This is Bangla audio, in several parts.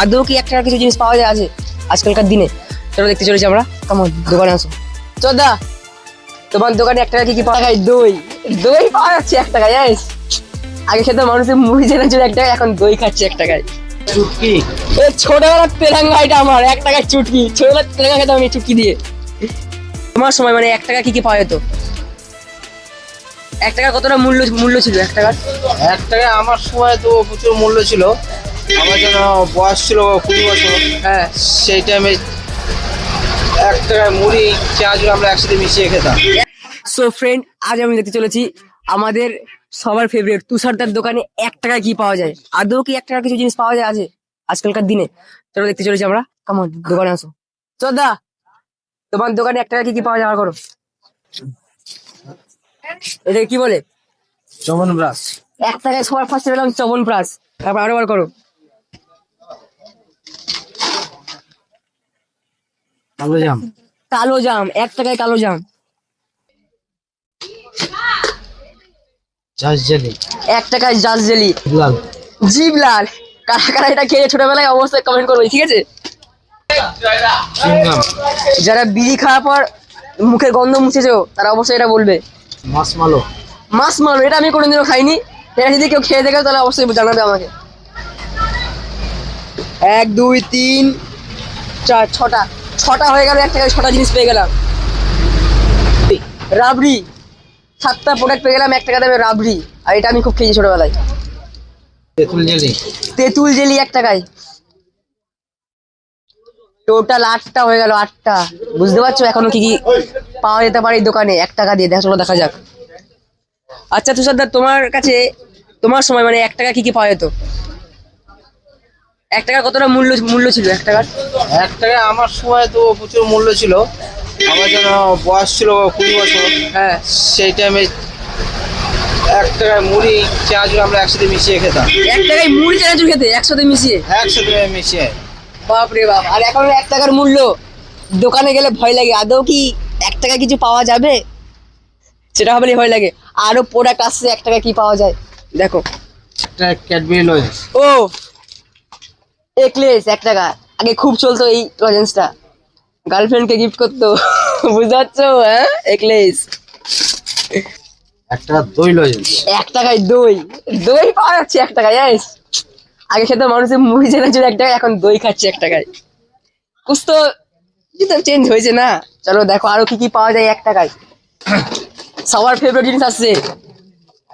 আদৌ কি 1 টাকার কিছু জিনিস পাওয়া যায় আছে আজকালকার দিনে? চলো দেখতে চলেছি আমরা। কেমন দোকানে আসো চোদা, তোমার দোকানে 1 টাকা কি কি পাওয়া যায়? দই, দই পাওয়া যাচ্ছে 1 টাকায়। জানিস আগে খেতে মানুষের মুড়ি চেনার জন্য 1 টাকায়, এখন দই খাচ্ছে 1 টাকায়। চুটকি ছোটবেলার তেলেঙ্গা, এটা আমার 1 টাকায় চুটকি। ছোটবেলার তেলেঙ্গা খেতাম আমি চুটকি দিয়ে। তোমার সময় মানে 1 টাকা কি কি পাওয়া যেত? 1 টাকা কতটা মূল্য ছিল 1 টাকার? 1 টাকা আমার সময় তো প্রচুর মূল্য ছিল। আমার জন্য বয়স ছিল 20 বছর। হ্যাঁ, সেই টাইমে 1 টাকায় মুড়ি পেঁয়াজ আমরা একসাথে মিশিয়ে খেতাম। সো ফ্রেন্ড, আজ আমি দেখতে চলেছি আমাদের সবার ফেভারিট তুষারদার দোকানে 1 টাকায় কি পাওয়া যায়। আদৌ কি 1 টাকার কিছু জিনিস পাওয়া যায় আছে আজকালকার দিনে? চলো দেখতে চলেছি আমরা। কেমন দোকানে আসো চোদা, তোমার দোকানে 1 টাকা কি কি পাওয়া যায় করো? এটা কি বলে? চমন ব্রাশ 1 টাকায় সবার ফার্স্টে পেলাম চবন প্রাস। তারপর আরো বার করো। কালো জাম কালো জাম, 1 টাকায় কালো জাম। চাষ জেলি 1 টাকায় জাল জেলি। লাল জিবলাল, কারা কারা এটা খেয়ে ছোটবেলায় অবশ্যই কমেন্ট করবে, ঠিক আছে? চিংগাম যারা বিড়ি খাওয়ার পর মুখের গন্ধ মুছেছো তারা অবশ্যই এটা বলবে। মাসমালো মাছ মারো, এটা আমি কোনোদিনও খাইনি। এটা যদি কেউ খেয়ে দেখে তাহলে অবশ্যই জানাবে আমাকে। 1 2 3 4 6টা হয়ে গেল। 1 টাকায় 6টা জিনিস পেয়ে গেলাম। রাবড়ি, 7টা প্রোডাক্ট পেয়ে গেলাম 1 টাকা দামে রাবড়ি। আর এটা আমি খুব খেয়েছি ছোটবেলায়। তেঁতুল জেলি তেঁতুল জেলি 1 টাকায়। টোটাল 8টা হয়ে গেল, 8টা। বুঝতে পারছো এখনো কি কি পাওয়া যেতে পারে এই দোকানে 1 টাকা দিয়ে? চলো দেখা যাক। আচ্ছা তুষারদার, তোমার কাছে তোমার সময় মানে 1 টাকা কি কি পাওয়া যেত? 1 টাকা কতটা মূল্য ছিল 1 টাকার? 1 টাকা আমার সময় তো প্রচুর মূল্য ছিল। আমার জন্য বয়স ছিল 20 বছর। হ্যাঁ, সেই টাইমে 1 টাকায় মুড়ি পেঁয়াজ আমরা একসাথে মিশিয়ে খেতাম। 1 টাকায় মুড়ি চানাচুর খেতে একসাথে মিশিয়ে? একসাথে মিশিয়ে বাপ রে বাপ। আর এখন 1 টাকার মূল্য, দোকানে গেলে ভয় লাগে আদৌ কি 1 টাকা কিছু পাওয়া যাবে, সেটা ভাবলে ভয় লাগে। আরো প্রোডাক্ট আসছে 1 টাকা কি পাওয়া যায় দেখো। একটা ক্যাডবেরি লজেন্স ও এক্লেস 1 টাকা। আগে খুব চলতো এই লজেন্সটা, গার্লফ্রেন্ডকে গিফট করতো। বুঝতে পারছো? হ্যাঁ, এক্লেস। 1 টাকা দই লজেন্স 1 টাকায় দই, দই পাওয়া যাচ্ছে 1 টাকায়। জানিস আগে খেতে মানুষের মুড়ি চেনার জন্য 1 টাকায়, এখন দই খাচ্ছে 1 টাকায়। কুছ তো চেঞ্জ হয়েছে না? চলো দেখো আরো কি কি পাওয়া যায় 1 টাকায়। সবার ফেভারিট জিনিস আসছে,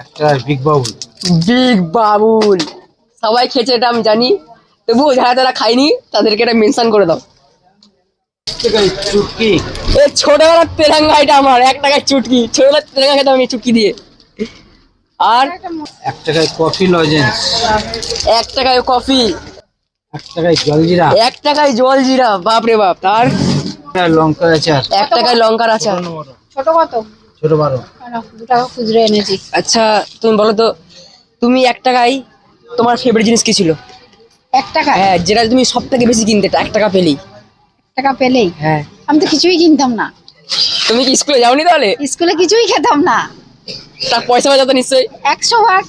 একটা বিগ বাউল বিগ বাবুল। সবাই খেয়েছে এটা আমি জানি, তবুও যারা যারা খাইনি তাদেরকে এটা মেনশন করে দাও। চুটকি এই ছোটবেলার তেলেঙ্গা, এটা আমার 1 টাকায় চুটকি। ছোটবেলার তেলেঙ্গা খেতাম আমি চুটকি দিয়ে। আর 1 টাকায় কফি লজেন্স 1 টাকায় কফি। 1 টাকায় জলজিরা 1 টাকায় জল জিরা, বাপরে বাপ। আর লঙ্কার আচার 1 টাকায় লঙ্কার আচার। ছোট কত? ছোট 12 2 টাকা খুচরো এনেছি। আচ্ছা তুমি বলো তো, তুমি 1 টাকায় তোমার ফেভারিট জিনিস কি ছিল? 1 টাকা? হ্যাঁ, যেটা তুমি সব থেকে বেশি কিনতে 1 টাকা পেলেই। 1 টাকা পেলেই? হ্যাঁ। আমি তো কিছুই কিনতাম না। তুমি কি স্কুলে যাওনি তাহলে? স্কুলে কিছুই খেতাম না। তার পয়সা বাঁচাতো নিশ্চয়ই। 100 ভাগ।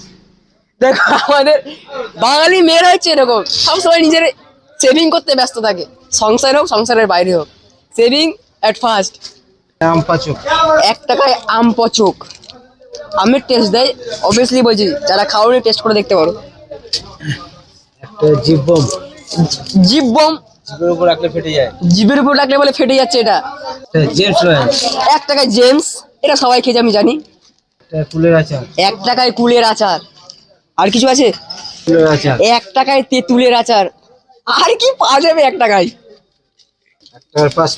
দেখো আমাদের বাঙালি মেয়েরা হচ্ছে এরকম, সবসময় নিজের সেভিং করতে ব্যস্ত থাকে। সংসার হোক সংসারের বাইরে হোক, সেভিং এট ফার্স্ট। আম পাচক 1 টাকায় আম পচক। আমের টেস্ট দেয়, অবভিয়াসলি বলছি, যারা খাওনি টেস্ট করে দেখতে পারো। একটা জিভ বম জিভ বম, জিভের উপর রাখলে ফেটে যায়। জিভের উপর লাগলে বলে ফেটে যাচ্ছে এটা। জেমস লজেন্স 1 টাকায় জেমস, এটা সবাই খেয়েছে আমি জানি। একটা কুলের আচার 1 টাকায় কুলের আচার। আর কিছু আছে? কুলের আচার 1 টাকায় তেঁতুলের আচার। আর কি পাওয়া যাবে 1 টাকায়? 1 টাকার পাঁচ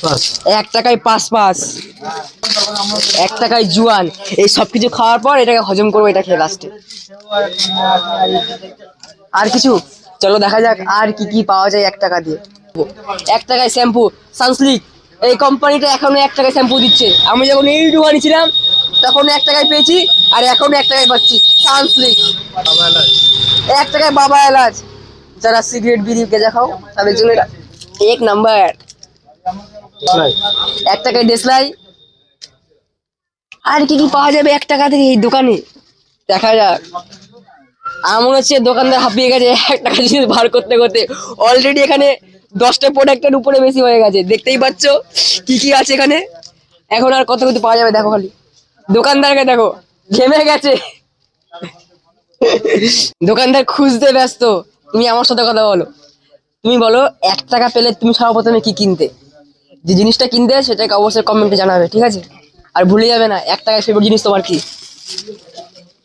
1 টাকায় পাঁচ 1 টাকায় জুয়ান। এই সব কিছু খাওয়ার পর এটাকে হজম করবো, এটা খেয়ে লাস্টে। আর কিছু? চলো দেখা যাক আর কি কি পাওয়া যায় 1 টাকা দিয়ে। 1 টাকায় শ্যাম্পু সানসিল্ক। এই কোম্পানিটা এখনো 1 টাকায় শ্যাম্পু দিচ্ছে। আমি যখন এইটুকু আনিছিলাম তখন 1 টাকায় পেয়েছি, আর এখনো 1 টাকায় পাচ্ছি সানসিল্ক। 1 টাকায় বাবা এলাচ। যারা সিগারেট বিড়ি গেঁজা খাও তাদের জন্য এটা 1 নাম্বার। 1 টাকায় দেশলাই। আর কি কি পাওয়া যাবে 1 টাকা থেকে এই দোকানে দেখা যাক। আমার মনে হচ্ছে দোকানদার হাঁপিয়ে গেছে 1 টাকা জিনিস বার করতে করতে। অলরেডি এখানে 10টা প্রোডাক্টের উপরে বেশি হয়ে গেছে, দেখতেই পাচ্ছ কি কি আছে এখানে। এখন আর কত কিছু পাওয়া যাবে দেখো, খালি দোকানদারকে দেখো ঘেমে গেছে। দোকানদার খুঁজতে ব্যস্ত। তুমি আমার সাথে কথা বলো, তুমি বলো 1 টাকা পেলে তুমি সর্বপ্রথমে কি কিনতে? যে জিনিসটা কিনতে সেটাকে অবশ্যই কমেন্টে জানাবে, ঠিক আছে? আর ভুলে যাবে না 1 টাকায় ফেভারিট জিনিস তোমার কি।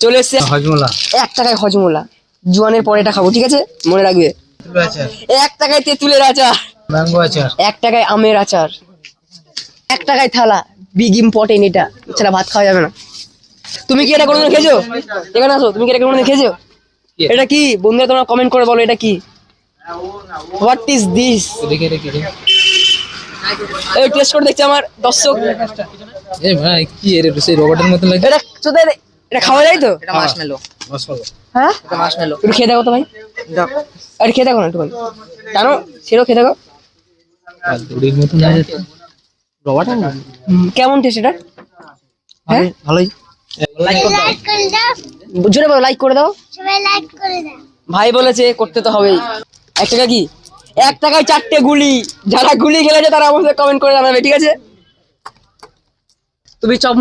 চলে এসছে হজমোলা, 1 টাকায় হজমোলা। জোয়ানের পরে এটা খাবো, ঠিক আছে? মনে রাখবে। তেঁতুলের আচার, 1 টাকায় তেঁতুলের আচার, ম্যাঙ্গো আচার, 1 টাকায় আমের আচার, 1 টাকায় থালা বিগ ইম্পর্টেন্ট। এটা এছাড়া ভাত খাওয়া যাবে না। তুমি কি এটা কোনোদিন খেয়েছো? এখানে আসো, তুমি কি এটা কোনোদিন খেয়েছো? এটা কি বন্ধুরা তোমরা কমেন্ট করে বলো এটা কি? What is this? দেখে দেখে এই টেস্ট করে দেখছি আমার দর্শক। এ ভাই কি এর সেই রোবটের মতো লাগে। এটা শুধু এটা খাওয়া যায় তো? এটা মাশমেলো, হ্যাঁ এটা মাশমেলো। একটু খেয়ে দেখো তো ভাই, আর খেয়ে দেখো না একটু জানো, সেটাও খেয়ে দেখো। আর দড়ির মতো না যাচ্ছে রোবট। কেমন টেস্ট এটা? হ্যাঁ ভালোই। লাইক করো, জোরে বলো, লাইক করে দাও। ভাই বলেছে করতে তো হবেই। 1 টাকা কি? 1 টাকায় 4টে গুলি। যারা গুলি খেলেছে তারা অবশ্যই কমেন্ট করে জানাবে, ঠিক আছে? তুমি চপ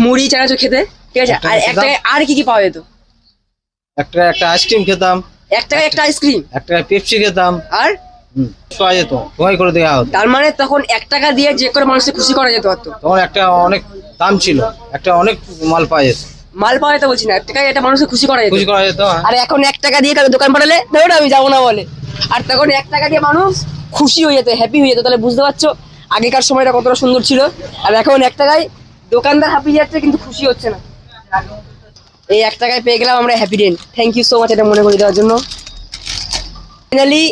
মুড়ি চানাচুর খেতে, ঠিক আছে? আর 1 টাকায় আর কি কি পাওয়া যেত? একটা আইসক্রিম খেতাম, 1 টাকায় একটা আইসক্রিম, একটা পেপসি খেতাম, আর পাওয়া যেত, তোমায় করে দেওয়া হতো। তার মানে তখন 1 টাকা দিয়ে যে কোনো মানুষকে খুশি করা যেত। অত তখন একটা অনেক দাম ছিল, একটা অনেক মাল পাওয়া যেত, মাল পাওয়া যেত বলছি না, 1 টাকায় একটা মানুষকে খুশি করা যেত। খুশি করা যেত। আর এখন 1 টাকা দিয়ে কারো দোকান পাঠালে ধরো আমি যাবো না বলে। আর তখন 1 টাকা দিয়ে মানুষ খুশি হয়ে যেত, হ্যাপি হয়ে যেত। তাহলে বুঝতে পারছো আগেকার সময়টা কতটা সুন্দর ছিল। আর এখন 1 টাকায় দোকানদার হ্যাপি যাচ্ছে কিন্তু খুশি হচ্ছে না। এই 1 টাকায় পেয়ে গেলাম আমরা happy then. Thank you so much এটা মনে করে দেওয়ার জন্য। ফাইনালি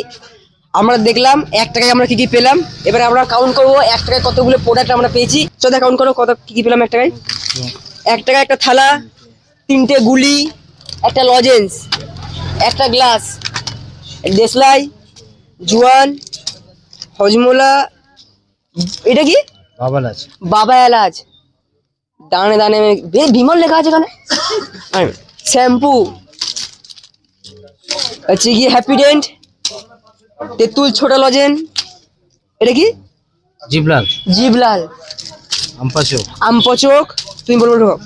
আমরা দেখলাম 1 টাকায় আমরা কি কি পেলাম। এবারে আমরা কাউন্ট করবো 1 টাকায় কতগুলো প্রোডাক্ট আমরা পেয়েছি। চোদ্দা কাউন্ট করো কত কি কি পেলাম 1 টাকায়। 1 টাকায় একটা থালা, 3টে গুলি, একটা লজেন্স, একটা গ্লাস, দেশলাই, জোয়ান, হজমোলা, এটা কি বাবা আছে, বাবা এলাচ, দানে দানে বিমল লেখা আছে এখানে, শ্যাম্পু, হচ্ছে কি হ্যাপিডেন্ট, তেঁতুল ছোট লজেন, এটা কি জিবলাল, জিবলাল, আমপাচো, আমপচক, তুমি বলবো ঢোক,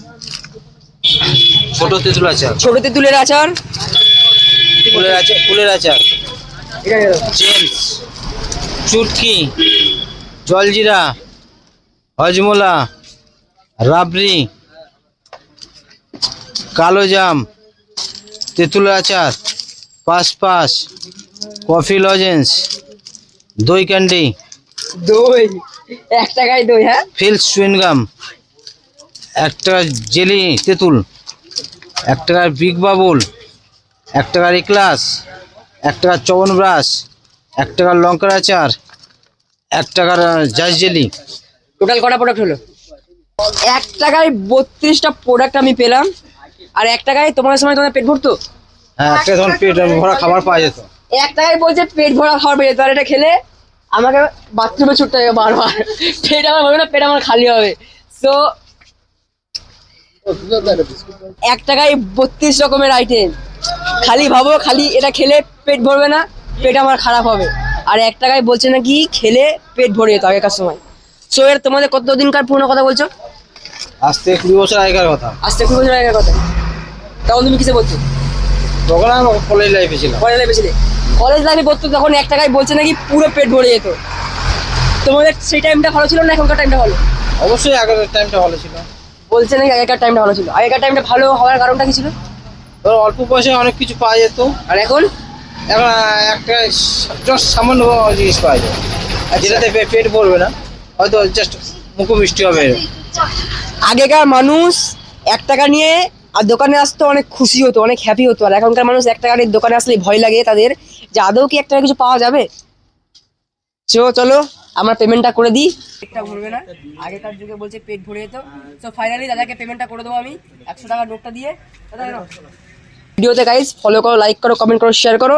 ছোট তেঁতুল আচার, ছোট তেঁতুলের আচার, ফুলের আচার, জেমস, চুটকি, জলজিরা, হজমোলা, রাবড়ি, কালো জাম, তেঁতুলের আচার, পাস, কফি লজেন্স, দই ক্যান্ডি, দই, 1 টাকায় দই, হ্যাঁ ফিলস চুইনগাম, 1 টাকা জেলি তেঁতুল, 1 টাকার বিগ বাবুল, 1 টাকার ইকলাস, 1 টাকার চবন ব্রাশ, 1 টাকার লঙ্কার আচার, 1 টাকার জাজ জেলি। টোটাল কটা প্রোডাক্ট হলো? 1 টাকায় 32টা প্রোডাক্ট আমি পেলাম। আর 1 টাকায় তোমাদের সময় তোমার পেট ভরতো? হ্যাঁ, একটা তখন পেট ভরা খাবার পাওয়া যেত। 1 টাকায় বলছে পেট ভরা খাবার পেয়ে যেত। আর এটা খেলে আমাকে বাথরুমে ছুটতে হবে বারবার, পেট আমার ভরবে না, পেট আমার খালি হবে। সো 1 টাকায় 32 রকমের আইটেম। খালি ভাবো, খালি এটা খেলে পেট ভরবে না, পেট আমার খারাপ হবে। আর 1 টাকায় বলছে নাকি খেলে পেট ভরে যেত আগেকার সময়। সো এর তোমাদের কতদিনকার পুরনো কথা বলছো? আজ থেকে 20 বছর আগেকার কথা। আজ থেকে 20 বছর আগের কথা। তখন তুমি কিসে বলছো? তখন আমি কলেজ লাইফে ছিলাম। কলেজ লাইফে ছিলে? কলেজ লাইফে পড়তো তখন 1 টাকায় বলছে নাকি পুরো পেট ভরে যেত। তোমাদের সেই টাইমটা ভালো ছিল না এখনকার টাইমটা ভালো? অবশ্যই আগের টাইমটা ভালো ছিল। বলছে নাকি আগেকার টাইমটা ভালো ছিল। আগেকার টাইমটা ভালো হওয়ার কারণটা কি ছিল? ধর অল্প পয়সায় অনেক কিছু পাওয়া যেত। আর এখন এখন একটা জাস্ট সামান্য জিনিস পাওয়া যায়, আর যেটাতে পেট ভরবে না, হয়তো জাস্ট মুখ মিষ্টি হবে। আগেকার মানুষ 1 টাকা নিয়ে আর দোকানে আসতো, অনেক খুশি হতো, অনেক হ্যাপি হতো। আর এখনকার মানুষ 1 টাকা নিয়ে দোকানে আসলে ভয় লাগে তাদের যে আদৌ কি 1 টাকা কিছু পাওয়া যাবে। চলো আমরা পেমেন্টটা করে দিই। পেটটা ভরবে না, আগেকার যুগে বলছে পেট ভরে যেত। তো ফাইনালি দাদাকে পেমেন্টটা করে দেবো আমি 100 টাকার নোটটা দিয়ে। দাদা ভিডিওতে গাইস ফলো করো, লাইক করো, কমেন্ট করো, শেয়ার করো।